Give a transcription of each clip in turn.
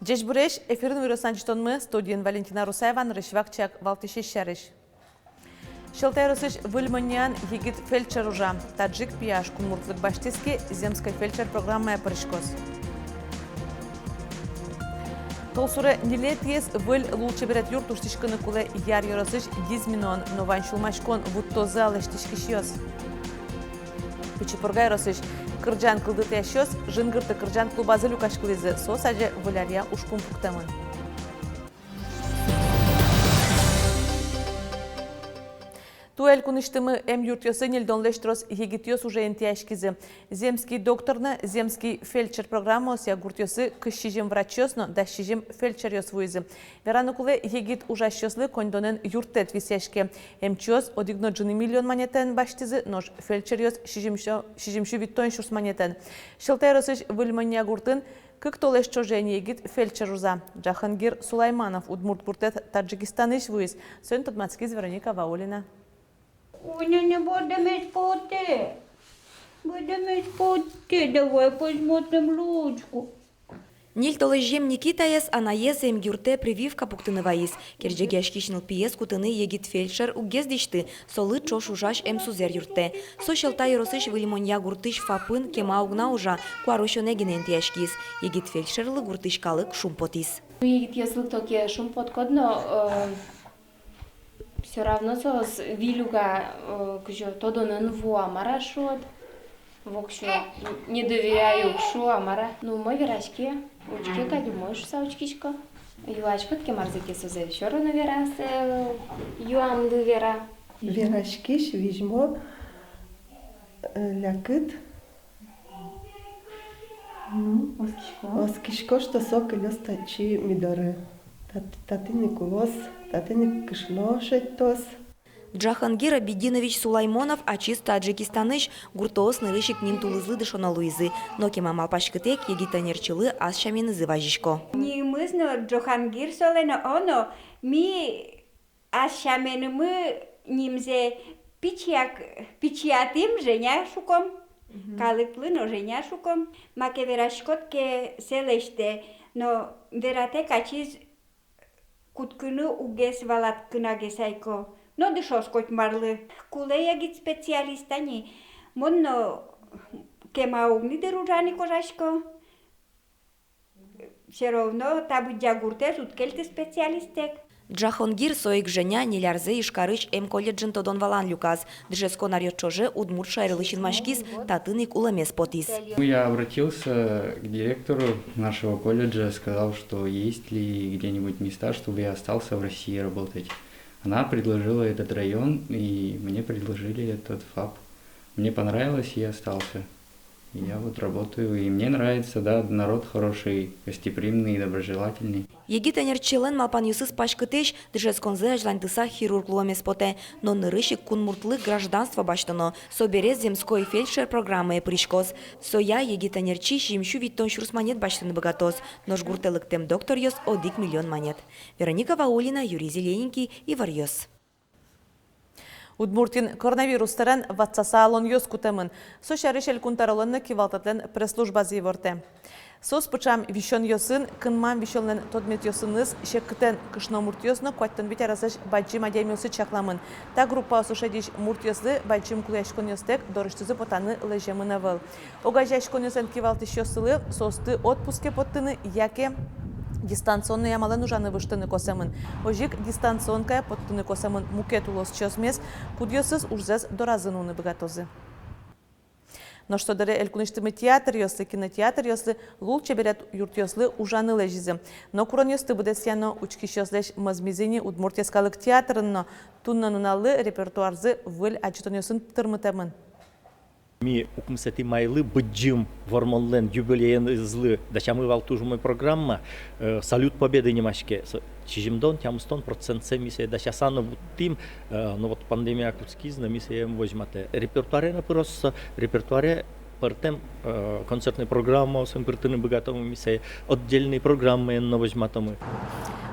Джеш буреш, эфирин вирусанчтон мы, студиен Валентина Русаеван, рышвакчак Валтыши Шарыш. Шелтайросыш выльманян егит фельдшер ужа. Таджик пияш кумуртлык баштиски земской фельдшер программая прыжкос. Толсуре нелетиес выль лучше берет юрт уштишканы куле яр yorosыш 10 миллион нован шулмашкон вуттозы алыштишкишьёс. Пычыпыргай росыш кырджан кылдыты ящёс, жынгырты кырджан клубазы люкашкылызы сосаже вылярья ушпум пуктамын. Туэль куныштымы эм юртёсы нельдон лештрос егитёс уже энтияшкизы. Земский докторны, земский фельдшер программос я гуртёсы кышчижим врачёсно, дащижим фельдшерёс вуизы. Веранукуле егит ужащёслы кондонен юртет висяшке. Эмчёс одигно джыны миллион монетен баштизы, нож фельдшерёс шижимшу виттон шурс монетен. Шылтайросыш выльмания гуртын Как то лишь чужение егит фельдшер уза. Джахангир Сулайманов удмурт буртет Таджикистаныш вуиз. Сын Тутмацкиз Вероника Ваулина. Не будем спать. Будем спать. Давай посмотрим ручку. Нильтолыжем Никитаес анаес эм юрте прививка пуктынываис. Кержегяшкишныл пиес кутыны егит фельдшер угездишты. Солы чош ужаш эм сузер юрте. Сошелтай росыш вылимонья гуртыш фапын кема угна ужа. Куарушоне генентияшкис. Егит фельдшерлы гуртыш калык шумпотис. Егит яслык токе шумпоткод, но все равно сос вилюга тодонын вуа марашот. Вокшу не доверяю кшу амара. Ну мой верачки. Учки каду можешь саучкишко. Юачка тке марзаки созе еще рано верас. Юам довера. Верачкиш вижмо лякыт. Оскишко что сок илёс тачи мидоры. Таты Николос, таты Никышлошетос. Джахангир Абидинович Сулаймонов ачис Таджикистаныш гуртоос нырышик ним тулызлы дышона луизы. Но кемамал пашкытек егитанерчылы аз шаминызы важишко. Не мысно Джахангир солено оно. Ми аз шамен мы нимзе пичиатим женя шуком. Калыплы но женя шуком. Маке верашкот ке селеште. Но верате качиз куткыны угес валат кынагесайко. Но дышос коть марлы. Кулея гит специалистани. Монно кема угни деружани кожашко. Все равно табудя гуртес уткельте специалистек. Джахангир соик женя нелярзе ишкарыч эм колледжин тодон валан люказ. Джеско нарьотчоже удмурт шайрылычин машкис татыник уламес потис. Я обратился к директору нашего колледжа, сказал, что есть ли где-нибудь места, чтобы я остался в России работать. Она предложила этот район, и мне предложили этот ФАП. Мне понравилось, и я остался. И я вот работаю, и мне нравится, да, народ хороший, гостеприимный, доброжелательный. Егитанерчилен малпан юсыс пашкытеш, джесконзе ажлантыса хирург ломес поте, но нырышик кунмуртлык гражданство баштоно, соберез земской фельдшер программы пришкос. Соя егитанерчи шимшу виттон шурс монет баштоны богатос, нож гуртелык тем доктор йос одик миллион монет. Вероника Ваулина, Юрий Зелененький и Варьос. Удмуртин коронавирустаран ватсаса алон йос кутемын. Соша решель кунтаролынны кивалтатлен пресс-служба зиворте. Сос пычам вишон йосын, кынман вишонлен тодмет йосыныз, шеккітен кышно муртьосны куаттын бит арасыш баджим адемиосы чакламын. Та группа осушадиш муртьосы баджим куляшкон йостек дорыштызы потаны лежемын авыл. Огажашкон йосын кивалтыш йосылы, состы отпуске поттыны, яке дистанционный ямален ужаны выштыны косемын. Ожик дистанционкая поттыны косемын мукет улос чосмес, кудьосыз ужзез доразынуны богатозы. Но что даре элькуныштымы театр йослы, кинотеатр йослы, лулче берет юрт йослы ужаны лежизы. Но курон йосты будет сяно учкиш йослеш мазмизини удмуртескалык театрынно, туннануналы репертуарзы выль ачытон йосын тырмытемын. Ми укмсети майлы быджим вормонлен юбилейен излы. Дачамы валтужмы программа салют победы немашке. Чижимдон тямстон процентсе мисе дачасаны буттим. Но вот пандемия куцкизна мисе возьмате. Репертуаре на просто репертуаре партем концертной программы, сам картины богатому мисе отдельные программы на возьматомы.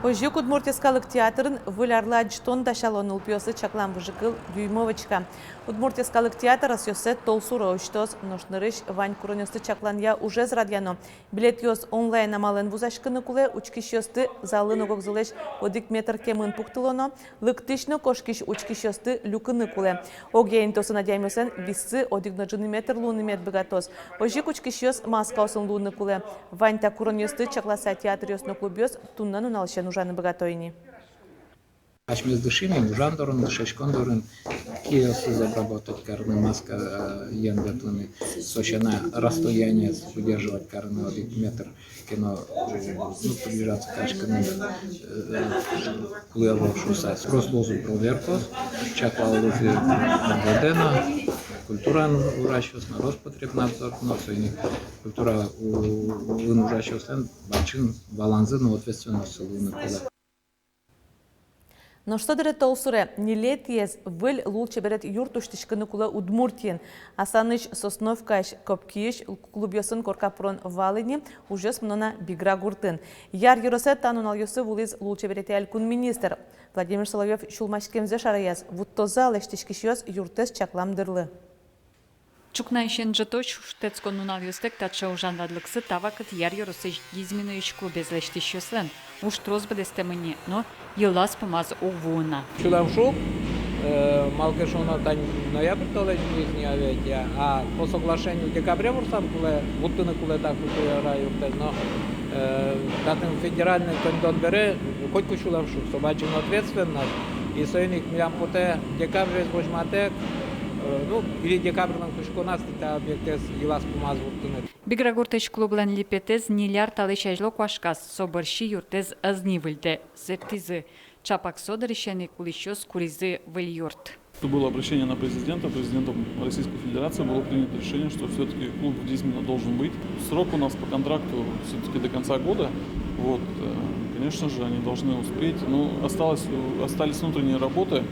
Ожик Удмуртискалык театрын вылярла аджтон дашалон ылпиосы чаклан выжыкыл Дюймовочка. Удмуртискалык театр асёсе толсура оштос ношнырыш Вань Куронёсты чакланья уже зрадьяно. Билет ёс онлайн амален вузашкыны куле учкишёсты залын огокзылеш одик метр кемын пуктылоно, лыктышны кошкиш учкишёсты люкыны куле. Огейн тосы надяймёсен виссы одик ножыны метр луны мет богатос. Ожик учкишёс маска осын луны куле. Вань та Куронёсты чакласа театр ёсно клубёс туннан уналшен ужаны богатойни. Ачмез дышими, ужандорын, дышечкондорын, киосы обработать карны маска яндатуны, сочина расстояние удерживать карны 1 метр, кино, ну, приближаться к качканым левовшуся. Спрос лозу проверку, чакла лозы водена, культура уращивается на Роспотребнадзор, но сегодня культура уращивается, бачин балансы, но ответственность луны куда. Но что дыры толсуре, не лет есть выль лучше берет юртуштишканы кула Удмуртиен, а саныш Сосновкаш Копкиш клубьосын коркапрон валыни уже смнона бигра гуртын. Яр юросет танунал юсы вулиз лучше берет ялькун министр. Владимир Соловьев шулмашкемзе шараяз, вуттоза лештишкишьёс юртес чакламдырлы. Чукнайшен жetoч штецкон нунал юстек тача ужандадлыксы тавакыт яр юросыш дизминоич клубезлештишьёслен. Уж трос бедестемыни, но елас помаз увуна. Чулам шуп, малкешона тань ноябрь толеш жизни авиатия, а по соглашению декабря вурсам куле, вуттыны куле так раю, но татым федеральный кондон бере, хоть кучулам шуп, собачим ответственность, и союзник милям путе декабрь возьматек, ну, или декабрьным кушконас, это объектес елас помаз вуттыны. Биграгуртеч клублен липетез ниляр талышажло квашкас, соборщи юртез азнивыльде, зертизы. Чапак содорищаны кулищёс куризы выльюрт. Это было обращение на президента. Президентом Российской Федерации было принято решение, что все-таки клуб в Дизмино должен быть. Срок у нас по контракту все-таки до конца года. Вот, конечно же, они должны успеть. Но остались внутренние работы.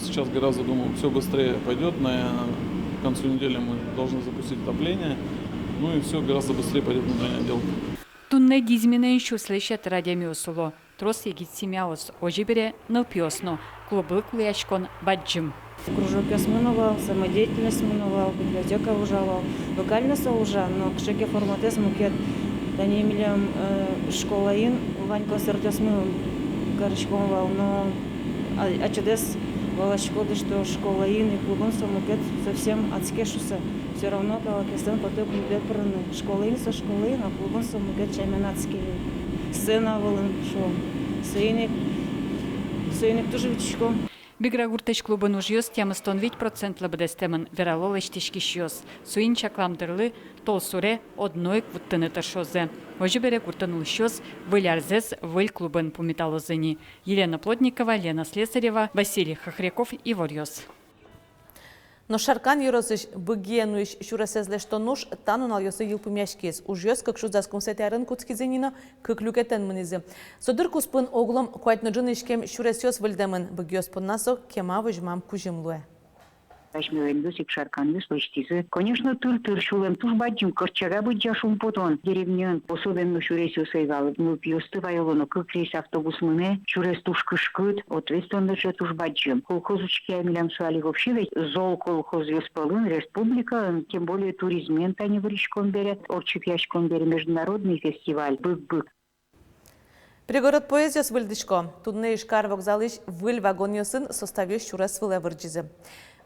Сейчас гораздо, думаю, все быстрее пойдет. К концу недели мы должны запустить отопление. Ну и все гораздо быстрее пойдет внутренняя отделка. Тунне Дизмино еще слышат радиомиосуло. Трос егит семяос ожибере налпиосно. Клубы кулячкон баджим. Кружок я смынувал, самодеятельность смынувал, библиотека ужавал. Вокально соужа, но к шеке форматес мукет. Да не имелям школаин, вань концерт я смыл горочковал, но а чудес волочкоды, что школаин и клубон самукет совсем отскешуся. Все равно, как я потом клубе прыгну. Школаин со школаин, а клубон самукет чайменацкий. Сцена волын шо. Сейник тоже витишко. Биграгуртеч клубын ужьёс темыстон 8% лабдестемын вералолештишкишьёс. Суин чакламдырлы толсуре одной квуттыны ташозе. Ожибере куртанулщёс вылярзес выль клубын пумиталозыни. Елена Плотникова, Лена Слесарева, Василий Хохряков и Ворьёс. Но шаркан юросыш быгенуиш шурасезлеш тонуш танунал йосы йылпымяшкез. Ужьёс как шузаском сетярын куцкизенино как люкетен мынизе. Содыр куспын оглом куатныджын ишкем шурасёс выльдемын быгёс поннасо кема выжмам кужимлуэ. Конечно, тыр шулем туж баджим, корчага быть шум потон. Деревнен, особенно шурес усейвал. Ну, пьёсты вайлоно, как рейс автобус мыне, шурес туж кышкыт, ответственно же туж баджим. Колхозочки амилям суали вообще ведь зол колхоз Весполын, республика, тем более туризмент они в Рижком берет, Орчик Яшком берет международный фестиваль. Бык-бык. Пригород поэзия с выльдышко. Тудны ишкар вокзалыш выль вагоньосын составишь шурес вылевырджизе.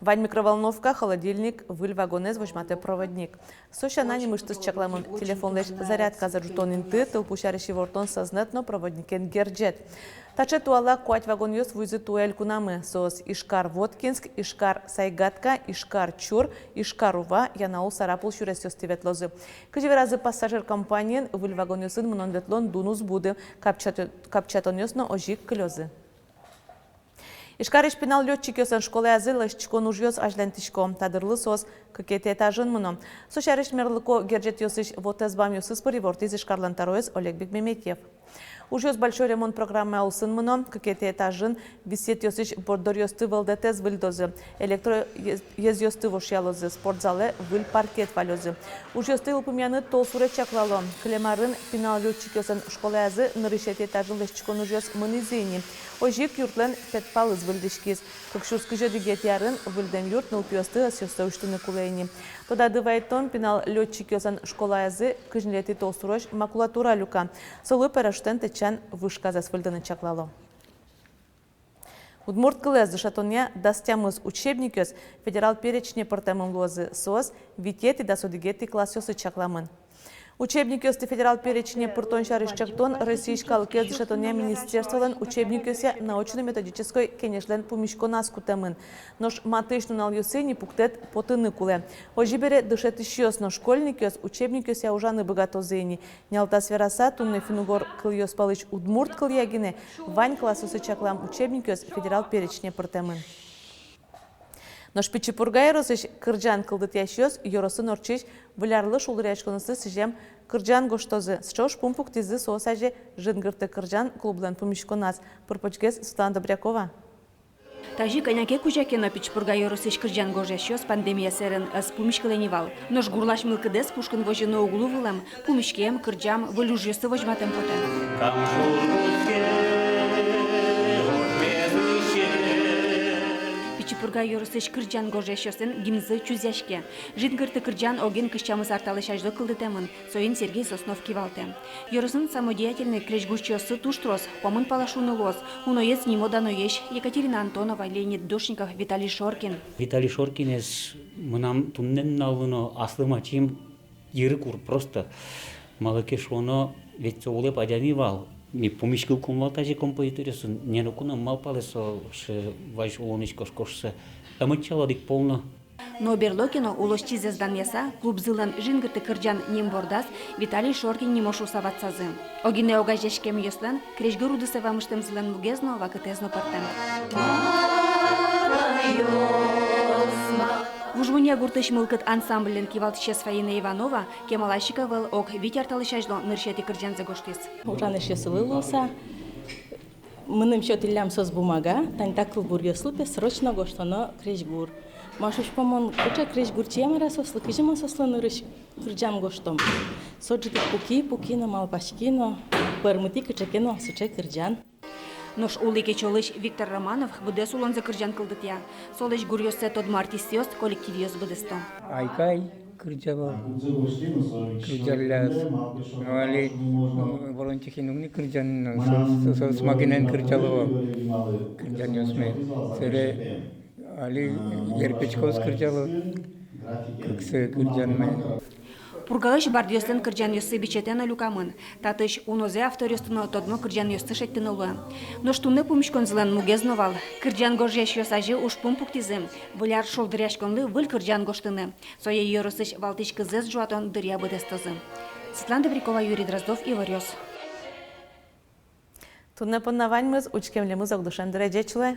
Вань микроволновка, холодильник, выль вагонез возьмате проводник. Соша на ним что с чакламом телефон лишь зарядка за жутонин ты, толпущарищий вортон сознатно проводникен герджет. Таче туала куать вагоньос вуйзы туэль кунамы. Сос Ишкар Воткинск, Ишкар Сайгатка, Ишкар Чур, Ишкар Ува, Янаул Сарапул шуресёс тиветлозы. Кыжеверазы пассажир компаниян выль вагоньосын мнон ветлон дунус буды, капчатоньосно ожик клёзы. Ишкариш пенал летчик ёсан школы азылыш чкон ужьёс ажлентишко, тадырлы сос, какете этажын мыно. Сошариш мерлыко герджет ёсыш вот эзбам ёсыс паривортиз Ишкарлантароез Олег Бекмеметьев. Уже большой ремонт программы аусын мыно, какие-то этажын, висет ёсыш бордор ёсты валдетез выльдозы, электро ез ёсты вошьялозы, спортзалы выль паркет валёзы. Уже ёсты упомяны толсуре чаклало, клемарын пенал летчик ёсын школа язы, нарышет этажын лешчикон уже ёс мынызыни. Ожик юртлен петпал из выльдышкиз, как шурскы жадыгет ярын выльден юрт нылпёсты ас ёсты уштыны кулейни. Тода дывайтон пенал летчик ёсын школа язы, кыжнлети толсурош макулатура люка. Солы параштен течен вышка за свыльданы чаклало. Удмурт кылез дышатоня дастямыз учебникёс федерал перечне портемым лозы сос, витети да содигети классёсы чакламын. Учебник ёсты федерал перечне пуртон шарышчактон российскал кез дышатоня министерстволен учебник ёсе научно-методической кенешлен пумишконас кутемын. Нош матышну нал ёсыни пуктет потыны куле. Ожибере дышетыш ёс но школьник ёс учебник ёсе ужаны богатозыни. Нялта свераса тунны финугор кыл ёс палыч удмурт кыл ягине вань классусы чаклам учебник ёс федерал перечне пуртемын. Но шпичипургай росыш кырджан кылдыт ящёс, йоросын орчиш, влярлы шулдырячконысы сижем кырджан гоштозы. Счош пумпук тизы соосаже жынгырты кырджан клублен пумишконас. Пурпочгес Светлана Добрякова. Тажи коняке кучакена пичпургай йоросыш кырджан гожащёс пандемия серен с пумишкаленивал. Нож гурлаш мылкыдес пушкын вожыны углу вылам, пумишкем, кырджам, вылюжьёсы вожматем потен. Пургай йорысыш кырджан гожащёсын гимзы чузяшке. Жингырты кырджан оген кышчамыз арталыш ажды кылдытемын, соин Сергей Соснов кивалте. Йорысын самодеятельный крежгущёсы туштрос, помын палашуны лос, уноец немоданоеш Екатерина Антонова, Леонид Дошников, Виталий Шоркин. Виталий Шоркин es мынам туннен налыно аслыма чим йырыкур просто малакеш оно ведь соуле падянивал. Ми помишкил кумвал тази композиторисын, не куна мал палесо ше ваш улоничкош кошсе. Амычала дик полно. Но Берлокино улощи зездан яса, клуб зылан жингырты кырджан нембордас, Виталий Шоркин не мошу саватсазы. Огине огажешкем йослен, крежгы руды савамыштым зылан лугезно, вакытезно партем. В Ужмуне гуртыш мылкыт ансамблен кивалтышес Фаина Иванова, Кемалащика вел ок витярталышажло ныршети кырджан загоштис. Ужаныш ясывылуса, мыным счет илям сос бумага, тань такыл бургеслупе срочно гоштоно крежгур. Машуш помон куча крежгур чемара сослы кыжыма сослы нырыш кырджан гоштом. Соджитык пуки на малпашкино, пырмыти кычакено сучай кырджан. Нош улыке чолыш Виктор Романов будес улон за кырджан кылдытя. Солыш гурьёсе тод мартисиост коллективиоз будесто. Айкай кырджава кырджалляс. Али волонтихинугни кырджан смагинен кырджалова кырджан ёсме. Сере али ерпечкос кырджало кыксы кырджанме. Пургалыш бардиостен кырджан ёсы бичетена люкамын. Татыш унозе авториостыно тодмо кырджан ёсты шеттенылы. Но штуны пумишкон злен мугезновал. Кырджан гожеш ёсажы уж пумпуктизым. Вляр шолдыряшконлы выль кырджан гоштыны. Соя йорысыш валтыш кызез жуатон дыря быдестозы. Светлана Добрякова, Юрий Дроздов, Иварёс. Тунне поннавань мыз учкемлемыз огдушен дырежечле.